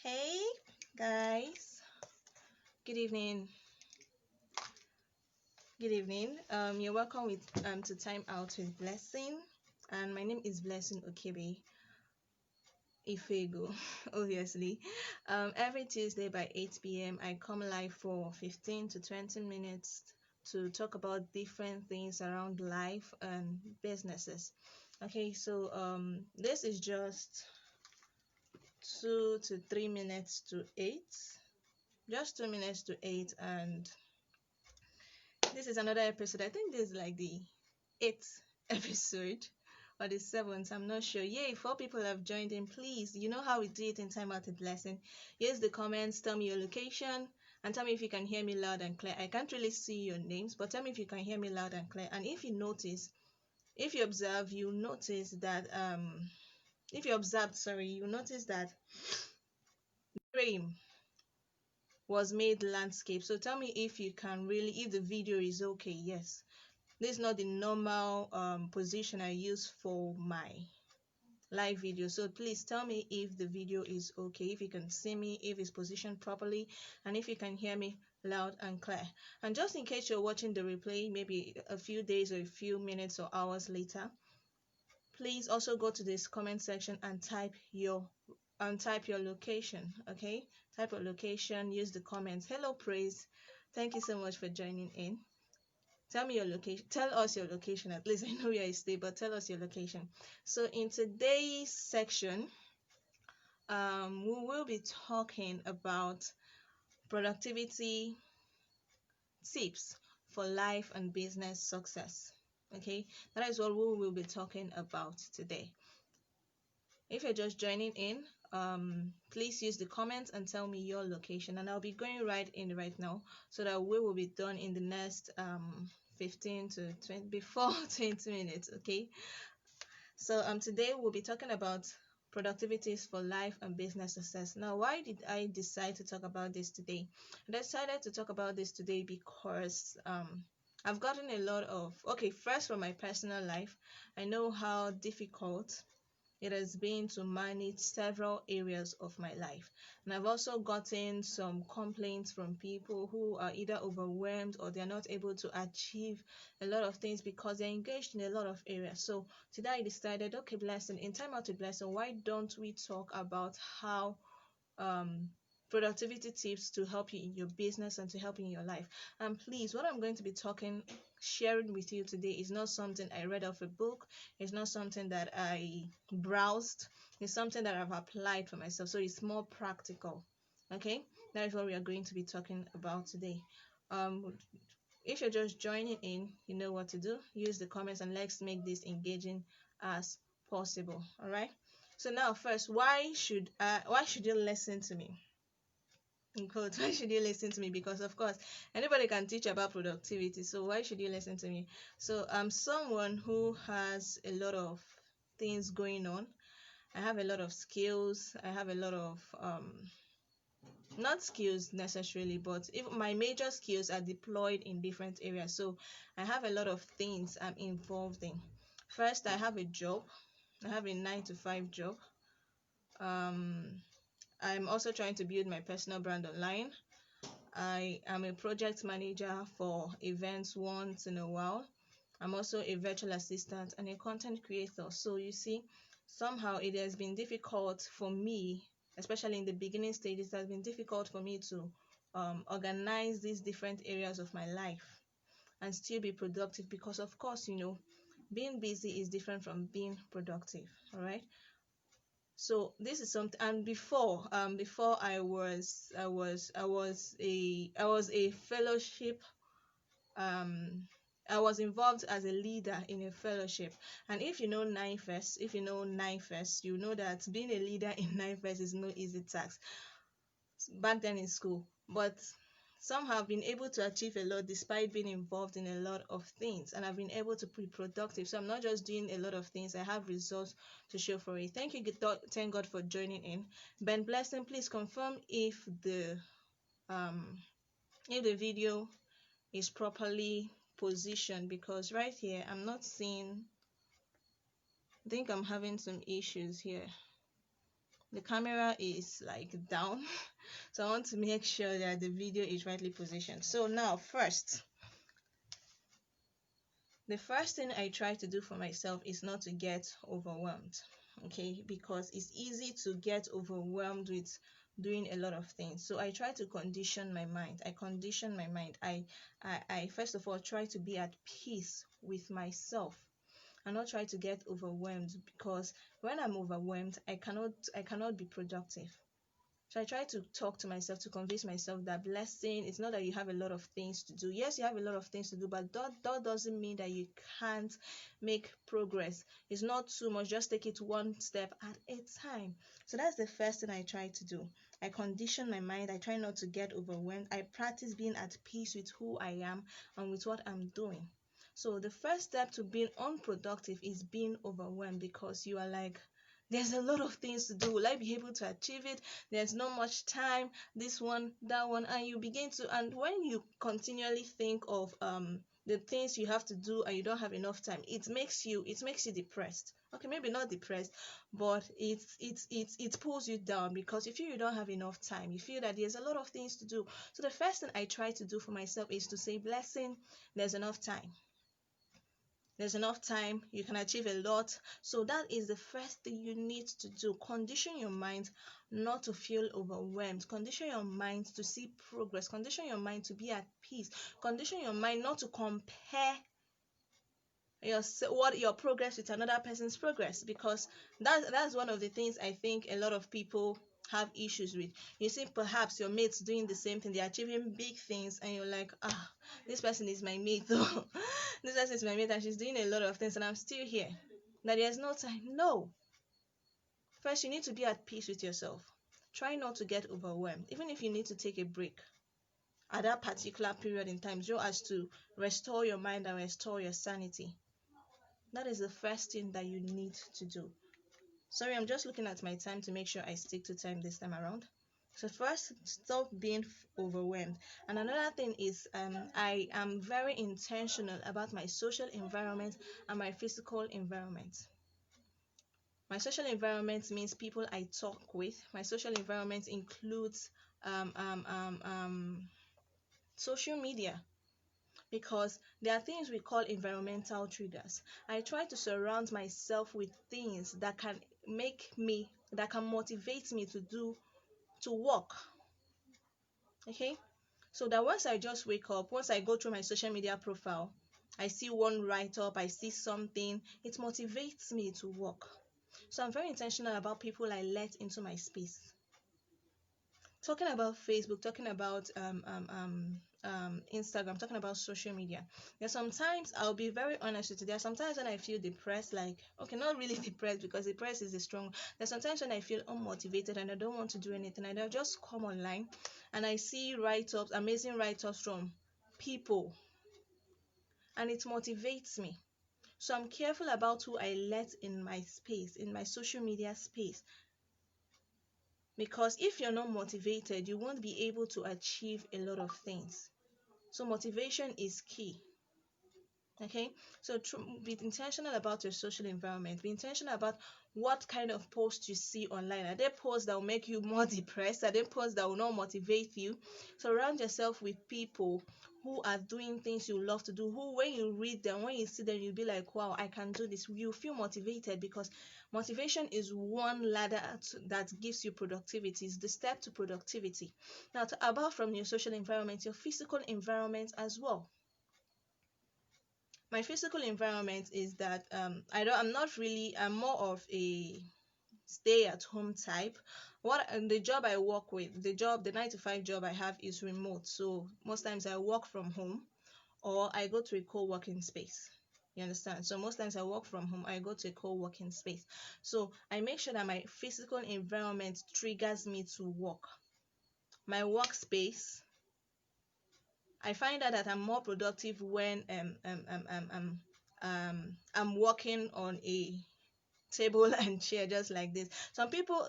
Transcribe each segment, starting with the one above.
Hey guys, good evening. Good evening. You're welcome to Time Out with Blessing, and my name is Blessing Okebe Ifego. Obviously, every Tuesday by 8 p.m. I come live for 15 to 20 minutes to talk about different things around life and businesses. Okay, so this is just 2 to 3 minutes to 8. Just 2 minutes to 8, and this is another episode. I think this is like the eighth episode or the seventh. I'm not sure. Yay, 4 people have joined in. Please, you know how we do it in Time Out with Blessing. Use the comments, tell me your location, and tell me if you can hear me loud and clear. I can't really see your names, but tell me if you can hear me loud and clear. And if you notice, if you observe, you notice that if you observed, sorry, you notice that frame was made landscape. So tell me if you can really, if the video is okay. Yes, this is not the normal position I use for my live video, so please tell me if the video is okay, if you can see me, if it's positioned properly, and if you can hear me loud and clear. And just in case you're watching the replay maybe a few days or a few minutes or hours later, please also go to this comment section and type your location. Okay, type your location, use the comments. Hello Praise, thank you so much for joining in. Tell me your location. Tell us your location. At least I know where you stay, but tell us your location. So in today's section, we will be talking about productivity tips for life and business success. Okay, that is what we will be talking about today. If you're just joining in, please use the comments and tell me your location, and I'll be going right in right now so that we will be done in the next 15 to 20 before 20 minutes. Okay, so today we'll be talking about productivities for life and business success. Now, why did I decide to talk about this today? I decided to talk about this today because I've gotten a lot of, okay, first from my personal life, I know how difficult it has been to manage several areas of my life. And I've also gotten some complaints from people who are either overwhelmed or they're not able to achieve a lot of things because they're engaged in a lot of areas. So today I decided, okay, Blessing, in Time Out with Blessing, why don't we talk about how um, productivity tips to help you in your business and to help you in your life. And please, what I'm going to be sharing with you today is not something I read off a book. It's not something that I browsed. It's something that I've applied for myself. So it's more practical. Okay, that is what we are going to be talking about today. If you're just joining in, you know what to do. Use the comments and let's make this engaging as possible. All right. So now, first, why should you listen to me? In quotes, why should you listen to me? Because of course, anybody can teach about productivity. So why should you listen to me? So I'm someone who has a lot of things going on. I have a lot of skills. I have a lot of not skills necessarily, but if my major skills are deployed in different areas. So I have a lot of things I'm involved in. First, I have a job. I have a 9 to 5 job. I'm also trying to build my personal brand online. I am a project manager for events once in a while. I'm also a virtual assistant and a content creator. So you see, somehow it has been difficult for me, especially in the beginning stages, it has been difficult for me to organize these different areas of my life and still be productive because, of course, being busy is different from being productive. All right. So this is something, and before I was a fellowship, um I was involved as a leader in a fellowship. And if you know Nine First, you know that being a leader in Nine First is no easy task back then in school. But somehow I've been able to achieve a lot despite being involved in a lot of things, and I've been able to be productive. So I'm not just doing a lot of things, I have results to show for it. Thank God for joining in. Ben Blessing, please confirm um if the video is properly positioned, because right here I'm not seeing, I think I'm having some issues here. the camera is like down. So I want to make sure that the video is rightly positioned. So now the first thing I try to do for myself is not to get overwhelmed. Okay, because it's easy to get overwhelmed with doing a lot of things. So I try to condition my mind. I first of all try to be at peace with myself and not try to get overwhelmed, because when I'm overwhelmed, I cannot be productive. So I try to talk to myself to convince myself that blessing, it's not that you have a lot of things to do. Yes, you have a lot of things to do, but that doesn't mean that you can't make progress. It's not too much. Just take it one step at a time. So that's the first thing I try to do. I condition my mind. I try not to get overwhelmed. I practice being at peace with who I am and with what I'm doing. So the first step to being unproductive is being overwhelmed, because you are like, there's a lot of things to do. Will I be able to achieve it? There's not much time. This one, that one, and you begin to. And when you continually think of the things you have to do and you don't have enough time, it makes you depressed. Okay, maybe not depressed, but it pulls you down, because you feel you don't have enough time. You feel that there's a lot of things to do. So the first thing I try to do for myself is to say, blessing, there's enough time. There's enough time, you can achieve a lot. So that is the first thing you need to do. Condition your mind not to feel overwhelmed. Condition your mind to see progress. Condition your mind to be at peace. Condition your mind not to compare your progress with another person's progress, because that's one of the things I think a lot of people have issues with. You see perhaps your mates doing the same thing, they're achieving big things, and you're like, this person is my mate though. This person is my mate and she's doing a lot of things and I'm still here. That there's no time. No. First, you need to be at peace with yourself. Try not to get overwhelmed, even if you need to take a break at that particular period in time, so as to restore your mind and restore your sanity. That is the first thing that you need to do. Sorry, I'm just looking at my time to make sure I stick to time this time around. So first, stop being overwhelmed. And another thing is, I am very intentional about my social environment and my physical environment. My social environment means people I talk with. My social environment includes social media, because there are things we call environmental triggers. I try to surround myself with things that can motivate me to work. Okay, so that once I just wake up, once I go through my social media profile, I see one write up, I see something, it motivates me to work. So I'm very intentional about people I let into my space. Talking about Facebook, talking about Instagram, talking about social media. There's sometimes, I'll be very honest with you, there are sometimes when I feel depressed, like, okay, not really depressed, because depressed is a strong. There's sometimes when I feel unmotivated and I don't want to do anything, and I'll just come online and I see write-ups, amazing write-ups from people, and it motivates me. So I'm careful about who I let in my space, in my social media space. Because if you're not motivated, you won't be able to achieve a lot of things. So motivation is key. Okay, so be intentional about your social environment. Be intentional about what kind of posts you see online. Are there posts that will make you more depressed? Are there posts that will not motivate you? Surround yourself with people who are doing things you love to do, who, when you read them, when you see them, you'll be like, wow, I can do this. You feel motivated, because motivation is one ladder that gives you productivity. It's the step to productivity. Now, apart from your social environment, your physical environment as well. My physical environment is that I'm more of a stay at home type. The job I work with, the 9 to 5 job I have is remote, so most times I work from home or I go to a co-working space. You understand? So most times I work from home, I go to a co-working space. So I make sure that my physical environment triggers me to work. My workspace, I find out that I'm more productive when I'm working on a table and chair, just like this. Some people,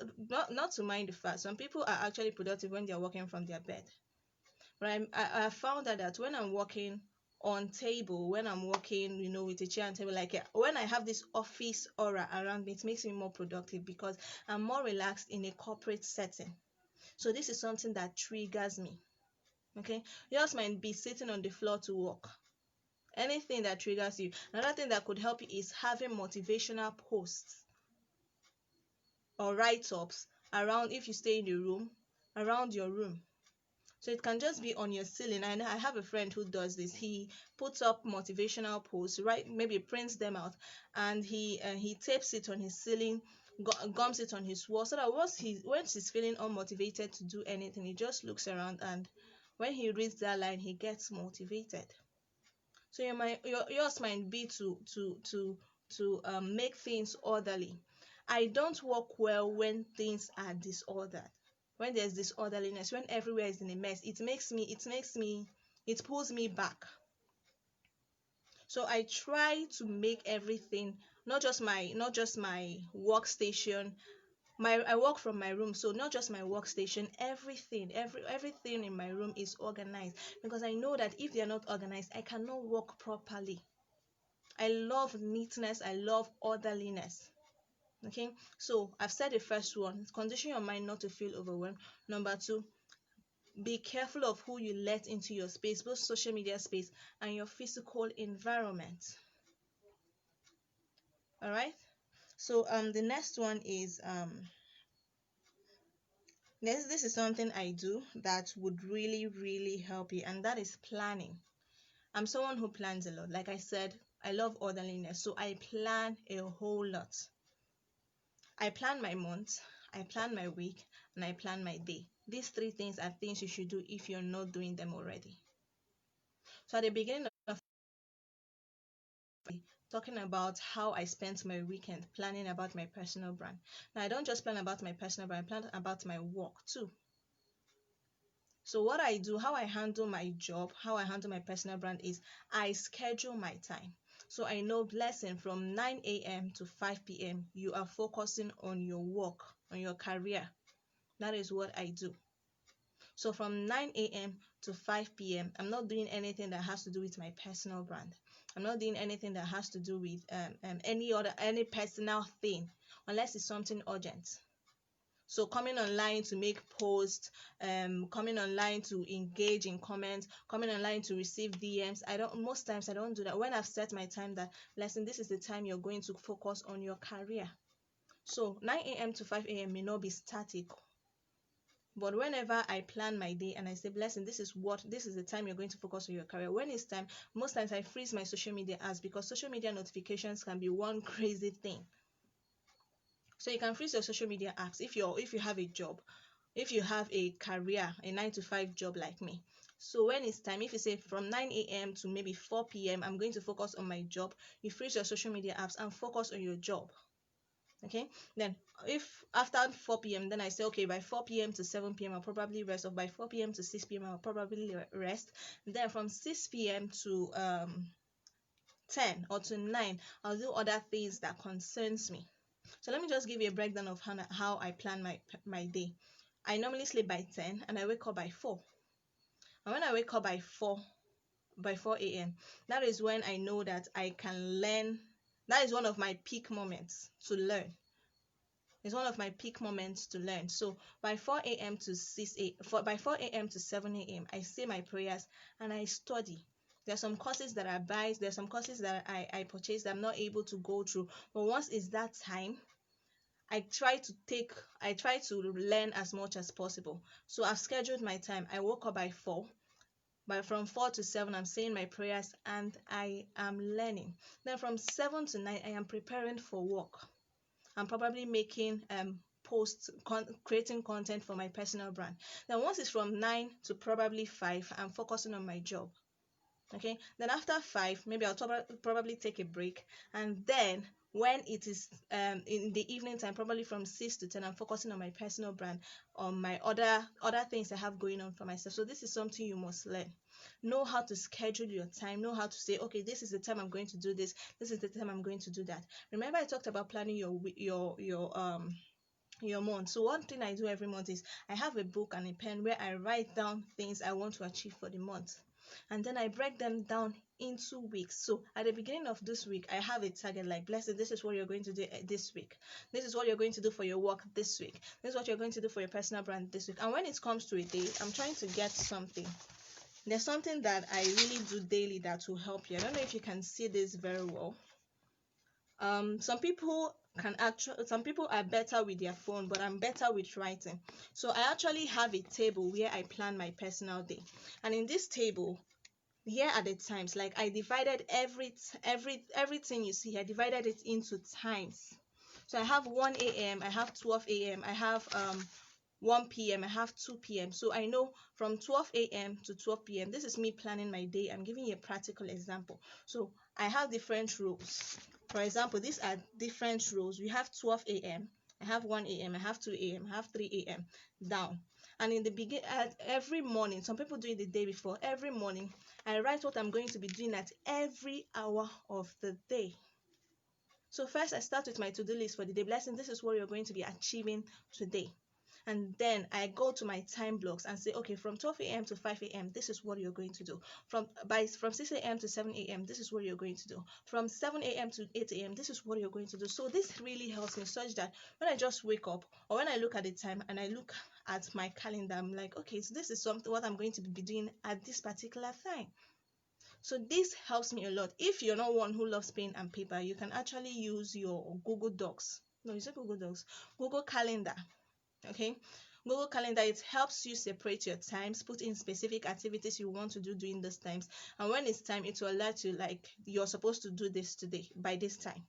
not to mind the fact, some people are actually productive when they're working from their bed. But I found out that when I'm working on table when I'm working, with a chair and table. Like when I have this office aura around me, it makes me more productive because I'm more relaxed in a corporate setting. So this is something that triggers me. Okay, yours might be sitting on the floor to work. Anything that triggers you. Another thing that could help you is having motivational posts or write-ups around, if you stay in the room, around your room. So it can just be on your ceiling. And I have a friend who does this. He puts up motivational posts, right? Maybe prints them out, and he tapes it on his ceiling, gums it on his wall, so that once he's feeling unmotivated to do anything, he just looks around, and when he reads that line, he gets motivated. So yours might be to make things orderly. I don't work well when things are disordered. When there's disorderliness, when everywhere is in a mess, it pulls me back. So I try to make everything, not just my workstation. I work from my room, so not just my workstation, everything in my room is organized, because I know that if they're not organized, I cannot work properly. I love neatness, I love orderliness. Okay, so I've said the first one: condition your mind not to feel overwhelmed. Number two, be careful of who you let into your space, both social media space and your physical environment. All right, so the next one is this is something I do that would really, really help you, and that is planning. I'm someone who plans a lot. Like I said, I love orderliness, so I plan a whole lot. I plan my month, I plan my week, and I plan my day. These three things are things you should do if you're not doing them already. So at the beginning of talking about how I spent my weekend planning about my personal brand. Now I don't just plan about my personal brand, I plan about my work too. So what I do, how I handle my job, how I handle my personal brand is I schedule my time. So I know, blessing, from 9 a.m. to 5 p.m. you are focusing on your work, on your career. That is what I do. So from 9 a.m. to 5 p.m., I'm not doing anything that has to do with my personal brand. I'm not doing anything that has to do with any personal thing, unless it's something urgent. So coming online to make posts, coming online to engage in comments, coming online to receive DMs. Most times I don't do that. When I've set my time that, listen, this is the time you're going to focus on your career. So 9 a.m. to 5 a.m. may not be static. But whenever I plan my day and I say, blessing, this is the time you're going to focus on your career. When it's time, most times I freeze my social media apps, because social media notifications can be one crazy thing. So you can freeze your social media apps if you have a job, if you have a career, a 9 to 5 job like me. So when it's time, if you say from 9 a.m. to maybe 4 p.m., I'm going to focus on my job, you freeze your social media apps and focus on your job. Okay, then if after 4 p.m. then I say, okay, by 4 p.m. to 7 p.m. I'll probably rest, or by 4 p.m. to 6 p.m. I'll probably rest. Then from 6 p.m. to 10 or to 9, I'll do other things that concerns me. So let me just give you a breakdown of how I plan my day. I normally sleep by 10 and I wake up by 4. And when I wake up by 4 a.m., that is when I know that I can learn. That is one of my peak moments to learn. It's one of my peak moments to learn. So by 4 a.m. to 4 a.m. to 7 a.m., I say my prayers and I study. There are some courses that I buy, there are some courses that I purchase that I'm not able to go through. But once it's that time, I try to learn as much as possible. So I've scheduled my time. I woke up by 4. But from 4 to 7, I'm saying my prayers and I am learning. Then from 7 to 9, I am preparing for work. I'm probably making posts, creating content for my personal brand. Then once it's from 9 to probably 5, I'm focusing on my job. Okay, then after 5, maybe I'll probably take a break, and then when it is in the evening time, probably from 6 to 10, I'm focusing on my personal brand, on my other things I have going on for myself. So this is something you must learn. Know how to schedule your time. Know how to say, okay, this is the time I'm going to do this, this is the time I'm going to do that. Remember, I talked about planning your month. So one thing I do every month is I have a book and a pen where I write down things I want to achieve for the month. and then I break them down into weeks. So at the beginning of this week, I have a target like, Blessing, this is what you're going to do this week. This is what you're going to do for your work this week. This is what you're going to do for your personal brand this week. And when it comes to a day, I'm trying to get something. There's something that I really do daily that will help you. I don't know if you can see this very well. Some people are better with their phone, but I'm better with writing. So I actually have a table where I plan my personal day, and in this table, here are the times. Like, I divided everything you see here, I divided it into times. So I have 1 a.m., I have 12 a.m., I have 1 p.m., I have 2 p.m. So I know from 12 a.m. to 12 p.m. This is me planning my day. I'm giving you a practical example. So I have different rows. For example, these are different rows. We have 12 a.m., I have 1 a.m., I have 2 a.m., I have 3 a.m. down. And in the beginning, every morning, some people do it the day before. Every morning, I write what I'm going to be doing at every hour of the day. So first, I start with my to-do list for the day. Blessing, this is what you're going to be achieving today. And then I go to my time blocks and say, okay, from 12 a.m. to 5 a.m., this is what you're going to do. From 6 a.m. to 7 a.m., this is what you're going to do. From 7 a.m. to 8 a.m., this is what you're going to do. So this really helps me such that when I just wake up, or when I look at the time and I look at my calendar, I'm like, okay, so this is what I'm going to be doing at this particular time. So this helps me a lot. If you're not one who loves pen and paper, you can actually use your Google Docs. No, is it Google Docs? Google Calendar. Okay, Google Calendar, it helps you separate your times, put in specific activities you want to do during those times, and when it's time, it will alert you like, you're supposed to do this today by this time.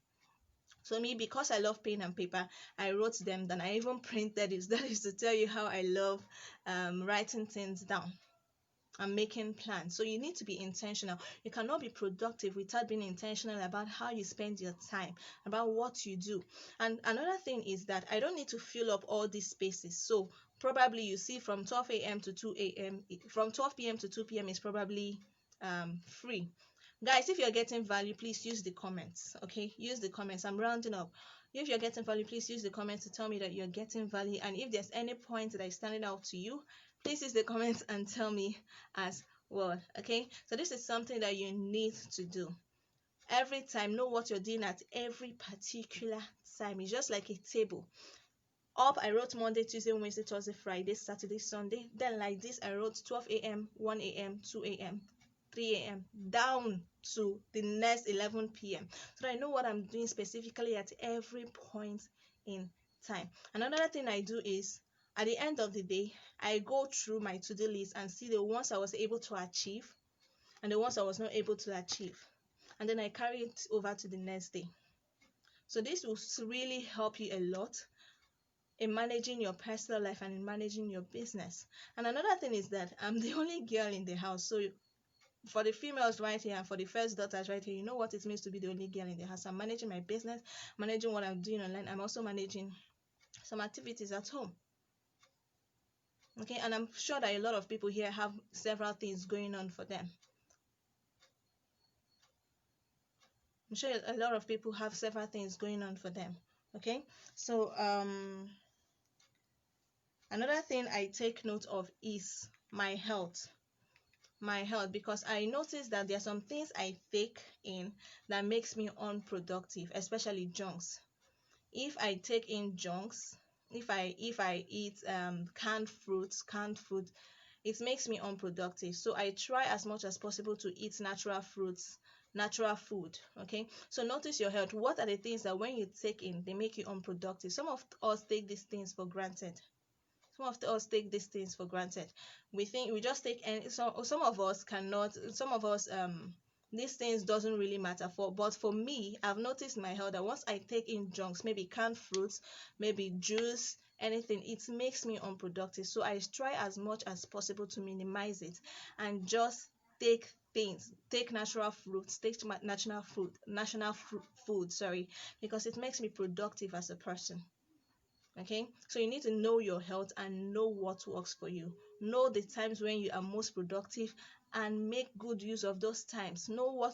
So me, because I love pen and paper, I wrote them down. I even printed it. That is to tell you how I love writing things down and making plans. So you need to be intentional. You cannot be productive without being intentional about how you spend your time, about what you do. And another thing is that I don't need to fill up all these spaces. So probably you see from 12 a.m. to 2 a.m., from 12 p.m. to 2 p.m. is probably free. Guys, if you're getting value, please use the comments. Okay, use the comments. I'm rounding up. If you're getting value, please use the comments to tell me that you're getting value. And if there's any point that is standing out to you, please use the comments and tell me as well. Okay, so this is something that you need to do every time. Know what you're doing at every particular time. It's just like a table. Up, I wrote Monday, Tuesday, Wednesday, Thursday, Friday, Saturday, Sunday. Then like this, I wrote 12 a.m., 1 a.m., 2 a.m., 3 a.m. down to the next 11 p.m. so I know what I'm doing specifically at every point in time. And another thing I do is, at the end of the day, I go through my to-do list and see the ones I was able to achieve and the ones I was not able to achieve, and then I carry it over to the next day. So this will really help you a lot in managing your personal life and in managing your business. And another thing is that I'm the only girl in the house. So for the females right here and for the first daughters right here, you know what it means to be the only girl in the house. I'm managing my business, managing what I'm doing online. I'm also managing some activities at home. Okay, and I'm sure that a lot of people here have several things going on for them. I'm sure a lot of people have several things going on for them. Okay, so another thing I take note of is my health. Because I notice that there are some things I take in that makes me unproductive, especially junks. If I take in junks, if I eat canned food, it makes me unproductive. So I try as much as possible to eat natural fruits, natural food. Okay, so notice your health. What are the things that when you take in, they make you unproductive? Some of us take these things for granted. We think we just take, and some of us cannot. Some of us these things doesn't really matter for. But for me, I've noticed in my health that once I take in junks, maybe canned fruits, maybe juice, anything, it makes me unproductive. So I try as much as possible to minimize it and just take natural fruits, take national food, sorry, because it makes me productive as a person. Okay, so you need to know your health and know what works for you. Know the times when you are most productive and make good use of those times. Know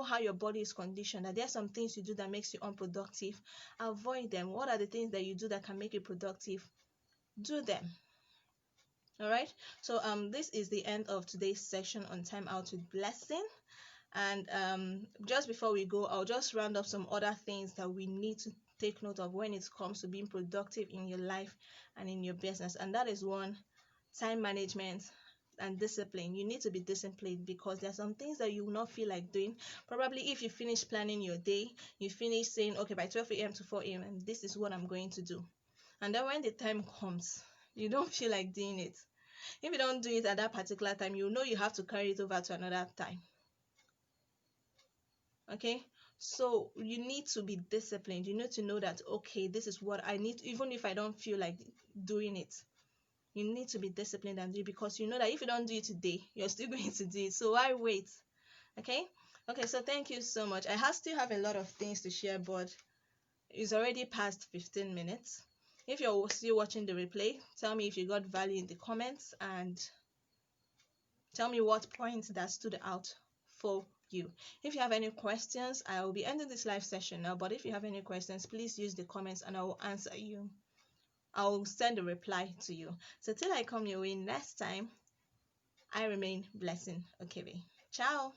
how your body is conditioned. That there are some things you do that makes you unproductive. Avoid them. What are the things that you do that can make you productive? Do them. All right, so this is the end of today's session on time out with blessing. And just before we go, I'll just round up some other things that we need to take note of when it comes to being productive in your life and in your business. And that is one, time management and discipline. You need to be disciplined because there are some things that you will not feel like doing. Probably if you finish planning your day, you finish saying, okay, by 12 a.m. to 4 a.m., and this is what I'm going to do. And then when the time comes, you don't feel like doing it. If you don't do it at that particular time, you know you have to carry it over to another time. Okay, so you need to be disciplined. You need to know that, okay, this is what I need, even if I don't feel like doing it. You need to be disciplined and do it, because you know that if you don't do it today, you're still going to do it. So why wait? Okay, so thank you so much. I still have a lot of things to share, but it's already past 15 minutes. If you're still watching the replay, tell me if you got value in the comments, and tell me what points that stood out for you. If you have any questions, I will be ending this live session now, but if you have any questions, please use the comments and I will answer you. I will send a reply to you. So till I come your way next time, I remain Blessing Okebe. Ciao.